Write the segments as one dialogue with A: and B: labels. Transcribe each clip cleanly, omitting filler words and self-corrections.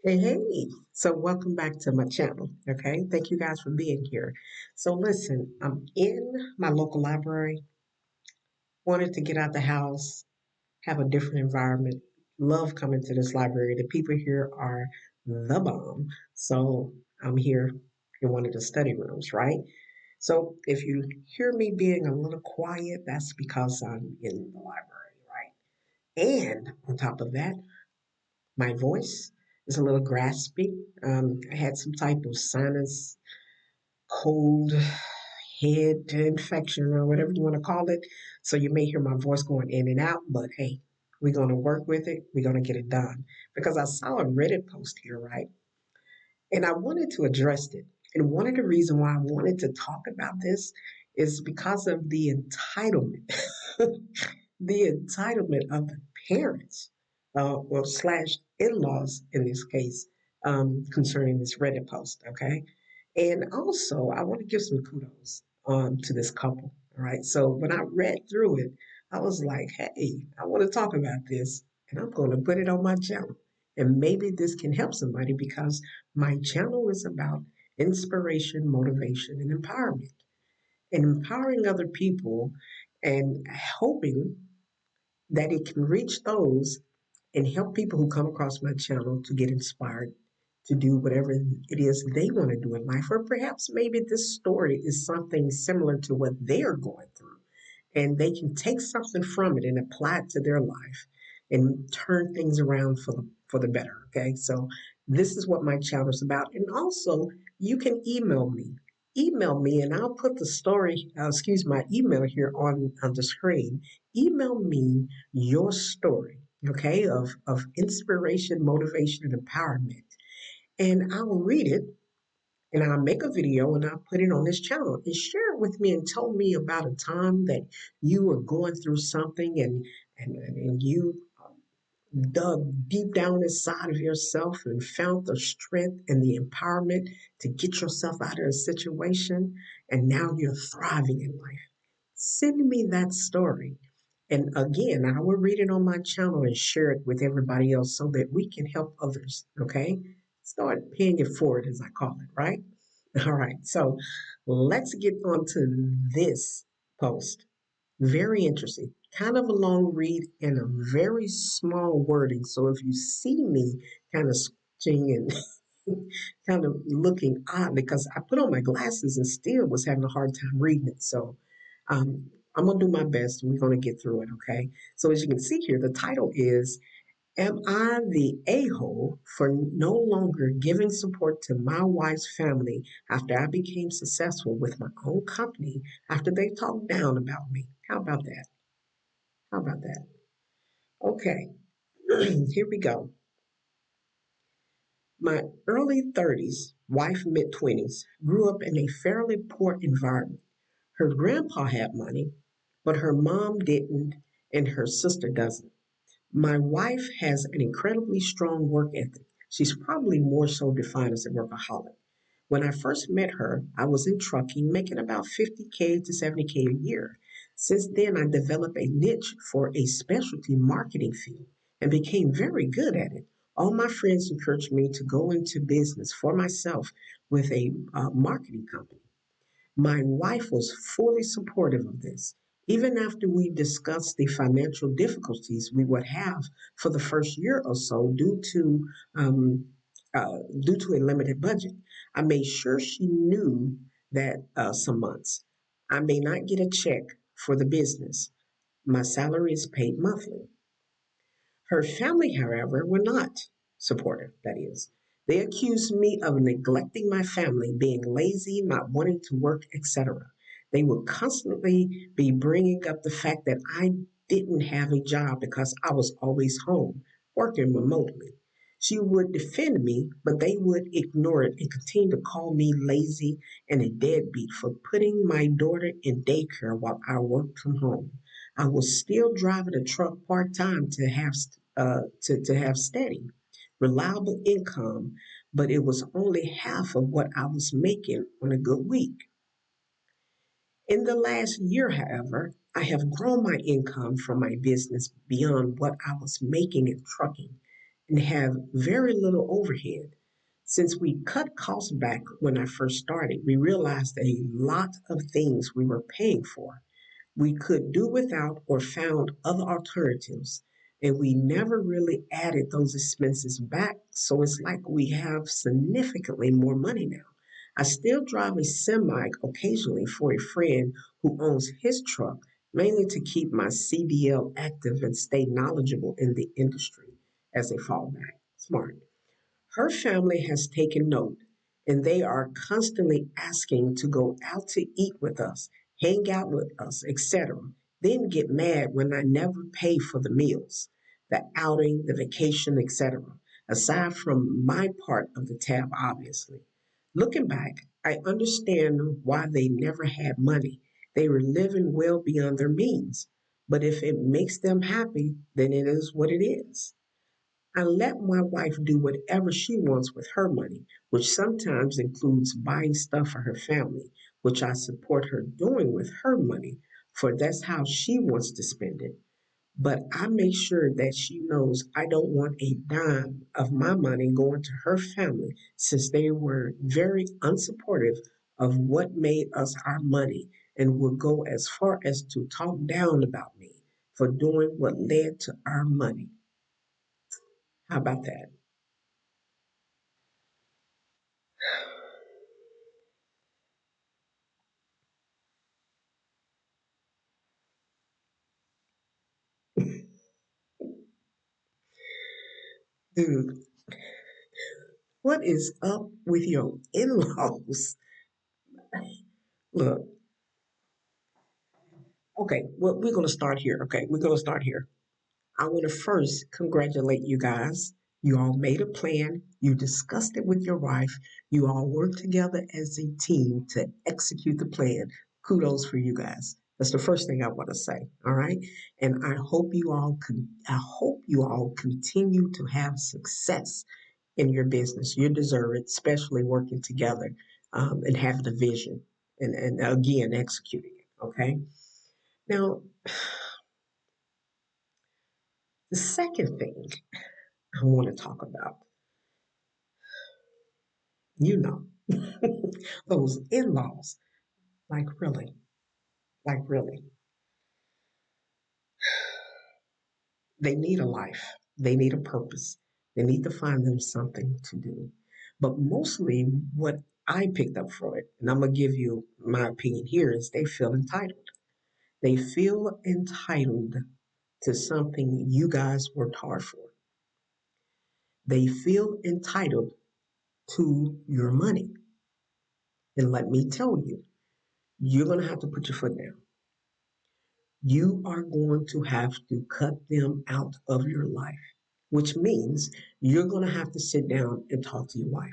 A: Hey, so welcome back to my channel. Okay, thank you guys for being here. So, listen, I'm in my local library, wanted to get out the house, have a different environment. Love coming to this library. The people here are the bomb. So, I'm here in one of the study rooms, right? So, if you hear me being a little quiet, that's because I'm in the library, right? And on top of that, my voice is a little graspy. I had some type of sinus cold head infection or whatever you want to call it. So you may hear my voice going in and out, but hey, we're going to work with it. We're going to get it done. Because I saw a Reddit post here, right? And I wanted to address it. And one of the reasons why I wanted to talk about this is because of the entitlement, the entitlement of the parents, well, slash in-laws in this case, concerning this Reddit post. Okay, and also I want to give some kudos to this couple. All right, so when I read through it, I was like, hey, I want to talk about this, and I'm going to put it on my channel. And maybe this can help somebody because my channel is about inspiration, motivation, and empowerment, and empowering other people and hoping that it can reach those and help people who come across my channel to get inspired to do whatever it is they want to do in life. Or perhaps maybe this story is something similar to what they're going through, and they can take something from it and apply it to their life and turn things around for the better. Okay, so this is what my channel is about. And also, you can email me and I'll put the story, my email here on the screen. Email me your story, okay, of inspiration, motivation, and empowerment. And I'll read it and I'll make a video and I'll put it on this channel and share it with me and tell me about a time that you were going through something and you dug deep down inside of yourself and found the strength and the empowerment to get yourself out of a situation and now you're thriving in life. Send me that story. And again, I will read it on my channel and share it with everybody else so that we can help others. Okay? Start paying it forward, as I call it, right? All right. So let's get on to this post. Very interesting. Kind of a long read and a very small wording. So if you see me kind of squinching and kind of looking odd because I put on my glasses and still was having a hard time reading it. So I'm going to do my best and we're going to get through it, okay? So as you can see here, the title is Am I the a hole for no longer giving support to my wife's family after I became successful with my own company after they talked down about me? How about that? How about that? Okay, here we go. My early 30s, wife mid 20s, grew up in a fairly poor environment. Her grandpa had money, but her mom didn't, and her sister doesn't. My wife has an incredibly strong work ethic. She's probably more so defined as a workaholic. When I first met her, I was in trucking, making about 50K to 70K a year. Since then, I developed a niche for a specialty marketing field and became very good at it. All my friends encouraged me to go into business for myself with a marketing company. My wife was fully supportive of this. Even after we discussed the financial difficulties we would have for the first year or so due to a limited budget, I made sure she knew that some months I may not get a check for the business. My salary is paid monthly. Her family, however, were not supportive, that is. They accused me of neglecting my family, being lazy, not wanting to work, etc. They would constantly be bringing up the fact that I didn't have a job because I was always home, working remotely. She would defend me, but they would ignore it and continue to call me lazy and a deadbeat for putting my daughter in daycare while I worked from home. I was still driving a truck part time to have steady, reliable income, but it was only half of what I was making on a good week. In the last year, however, I have grown my income from my business beyond what I was making in trucking. and have very little overhead. Since we cut costs back when I first started, we realized a lot of things we were paying for we could do without or found other alternatives. And we never really added those expenses back. So it's like we have significantly more money now. I still drive a semi occasionally for a friend who owns his truck, mainly to keep my CDL active and stay knowledgeable in the industry as a fallback. Smart. Her family has taken note, and they are constantly asking to go out to eat with us, hang out with us, etc. Then get mad when I never pay for the meals, the outing, the vacation, etc. Aside from my part of the tab, obviously. Looking back, I understand why they never had money. They were living well beyond their means. But if it makes them happy, then it is what it is. I let my wife do whatever she wants with her money, which sometimes includes buying stuff for her family, which I support her doing with her money, for that's how she wants to spend it. But I make sure that she knows I don't want a dime of my money going to her family since they were very unsupportive of what made us our money and would go as far as to talk down about me for doing what led to our money. How about that? Dude, what is up with your in laws? Look, okay, well, we're going to start here. Okay, we're going to start here. I want to first congratulate you guys. You all made a plan, you discussed it with your wife, you all worked together as a team to execute the plan. Kudos for you guys. That's the first thing I want to say. All right. And I hope you all continue to have success in your business. You deserve it, especially working together and having a vision and again executing it. Okay. Now, the second thing I want to talk about, you know, those in laws, like really, they need a life, they need a purpose, they need to find them something to do. But mostly, what I picked up from it, and I'm going to give you my opinion here, is they feel entitled. They feel entitled to something you guys worked hard for. They feel entitled to your money. And let me tell you, you're going to have to put your foot down. You are going to have to cut them out of your life, which means you're going to have to sit down and talk to your wife.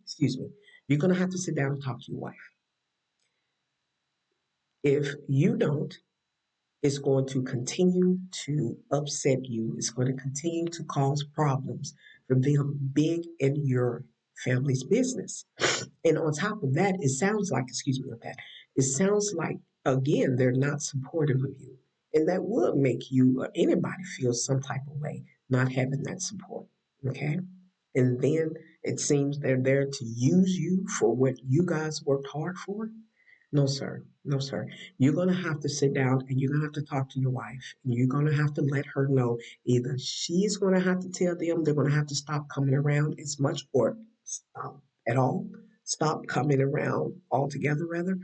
A: Excuse me. You're going to have to sit down and talk to your wife. If you don't, it's going to continue to upset you. It's going to continue to cause problems for them being in your family's business. And on top of that, it sounds like, excuse me, of that, it sounds like, again, they're not supportive of you. And that would make you or anybody feel some type of way not having that support. Okay. And then it seems they're there to use you for what you guys worked hard for. No, sir. No, sir. You're going to have to sit down and you're going to have to talk to your wife. And you're going to have to let her know either she's going to have to tell them they're going to have to stop coming around as much or stop at all, stop coming around altogether, rather,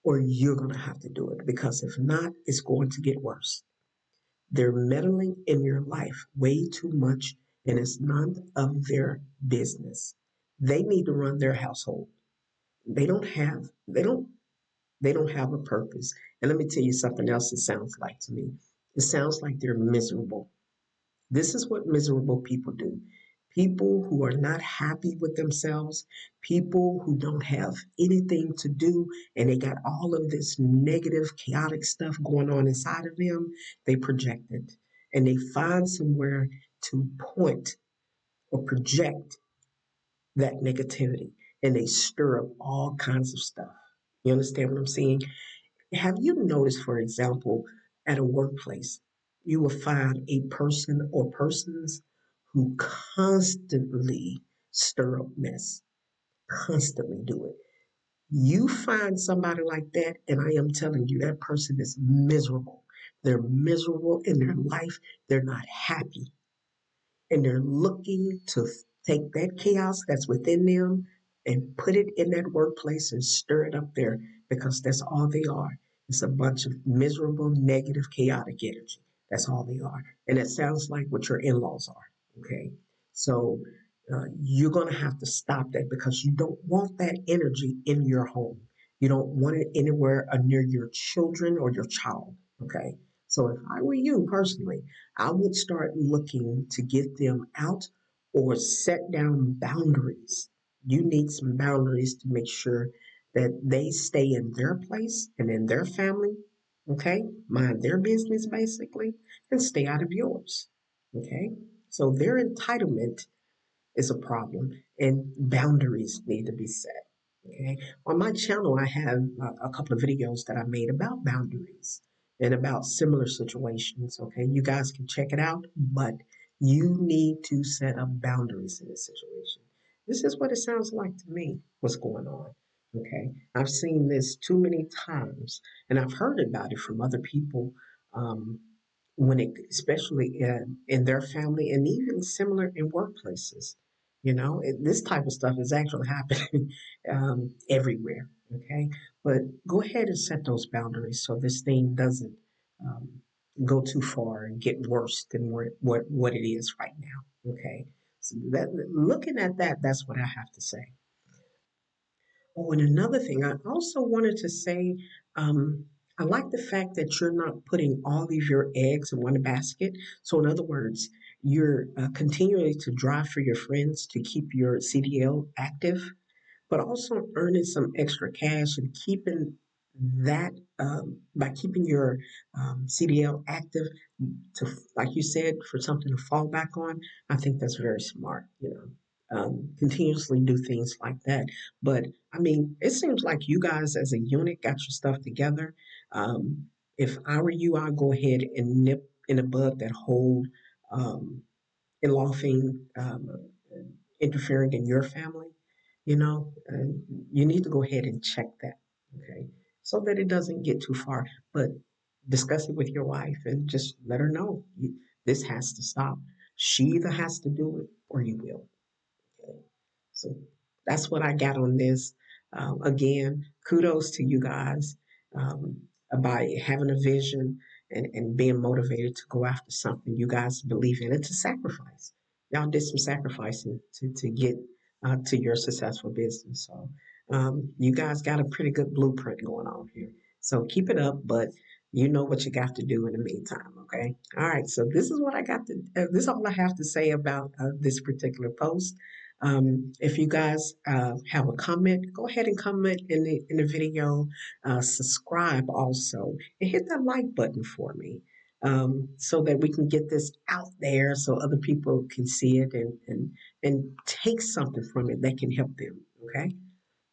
A: or you're going to have to do it because if not, it's going to get worse. They're meddling in your life way too much and it's none of their business. They need to run their household. They don't have, they don't they don't have a purpose. And let me tell you something else it sounds like to me. It sounds like they're miserable. This is what miserable people do. People who are not happy with themselves, people who don't have anything to do, and they got all of this negative, chaotic stuff going on inside of them, they project it. And they find somewhere to point or project that negativity. And they stir up all kinds of stuff. You understand what I'm saying? Have you noticed, for example, at a workplace? you will find a person or persons who constantly stir up mess, constantly do it. You find somebody like that, and I am telling you, that person is miserable. They're miserable in their life. They're not happy. And they're looking to take that chaos that's within them and put it in that workplace and stir it up there because that's all they are. It's a bunch of miserable, negative, chaotic energy. That's all they are. And it sounds like what your in laws are. Okay. So you're going to have to stop that because you don't want that energy in your home. You don't want it anywhere near your children or your child. Okay. So if I were you personally, I would start looking to get them out or set down boundaries. You need some boundaries to make sure that they stay in their place and in their family, okay? Mind their business basically, and stay out of yours, okay? So their entitlement is a problem, and boundaries need to be set. Okay. On my channel, I have a couple of videos that I made about boundaries and about similar situations. Okay. You guys can check it out, but you need to set up boundaries in this situation. This is what it sounds like to me, what's going on. Okay. I've seen this too many times, and I've heard about it from other people. Um, when it, especially in their family and even similar in workplaces. This type of stuff is actually happening everywhere. Okay, but go ahead and set those boundaries so this thing doesn't um, go too far and get worse than what it is right now. Okay, so that looking at that, that's what I have to say. Oh, and another thing, I also wanted to say, I like the fact that you're not putting all of your eggs in one basket. So, in other words, you're continuing to drive for your friends to keep your CDL active, but also earning some extra cash and keeping that by keeping your CDL active to, like you said, for something to fall back on. I think that's very smart. Continuously do things like that. But I mean, it seems like you guys as a unit got your stuff together. Um, if I were you, I'd go ahead and nip in the bud that whole um, in-law thing interfering in your family. You need to go ahead and check that, okay, so that it doesn't get too far. But discuss it with your wife and just let her know this has to stop. She either has to do it or you will. Okay. So that's what I got on this. Again, kudos to you guys um, about having a vision and being motivated to go after something you guys believe in. It's a sacrifice. Y'all did some sacrificing to get to your successful business. So you guys got a pretty good blueprint going on here. So keep it up, but you know what you got to do in the meantime. Okay. All right. So this is what I got to. This is all I have to say about this particular post. If you guys have a comment, go ahead and comment in the video. Subscribe also and hit that like button for me so that we can get this out there so other people can see it and take something from it that can help them. Okay.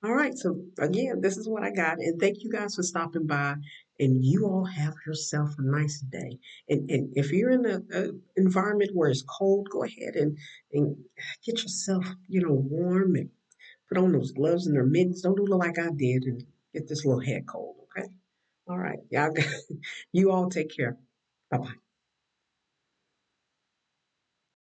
A: All right. So again, this is what I got, and thank you guys for stopping by. And you all have yourself a nice day. And if you're in an environment where it's cold, go ahead and get yourself, warm and put on those gloves and their mittens. Don't do like I did and get this little head cold. Okay. All right. Y'all, you all take care. Bye bye.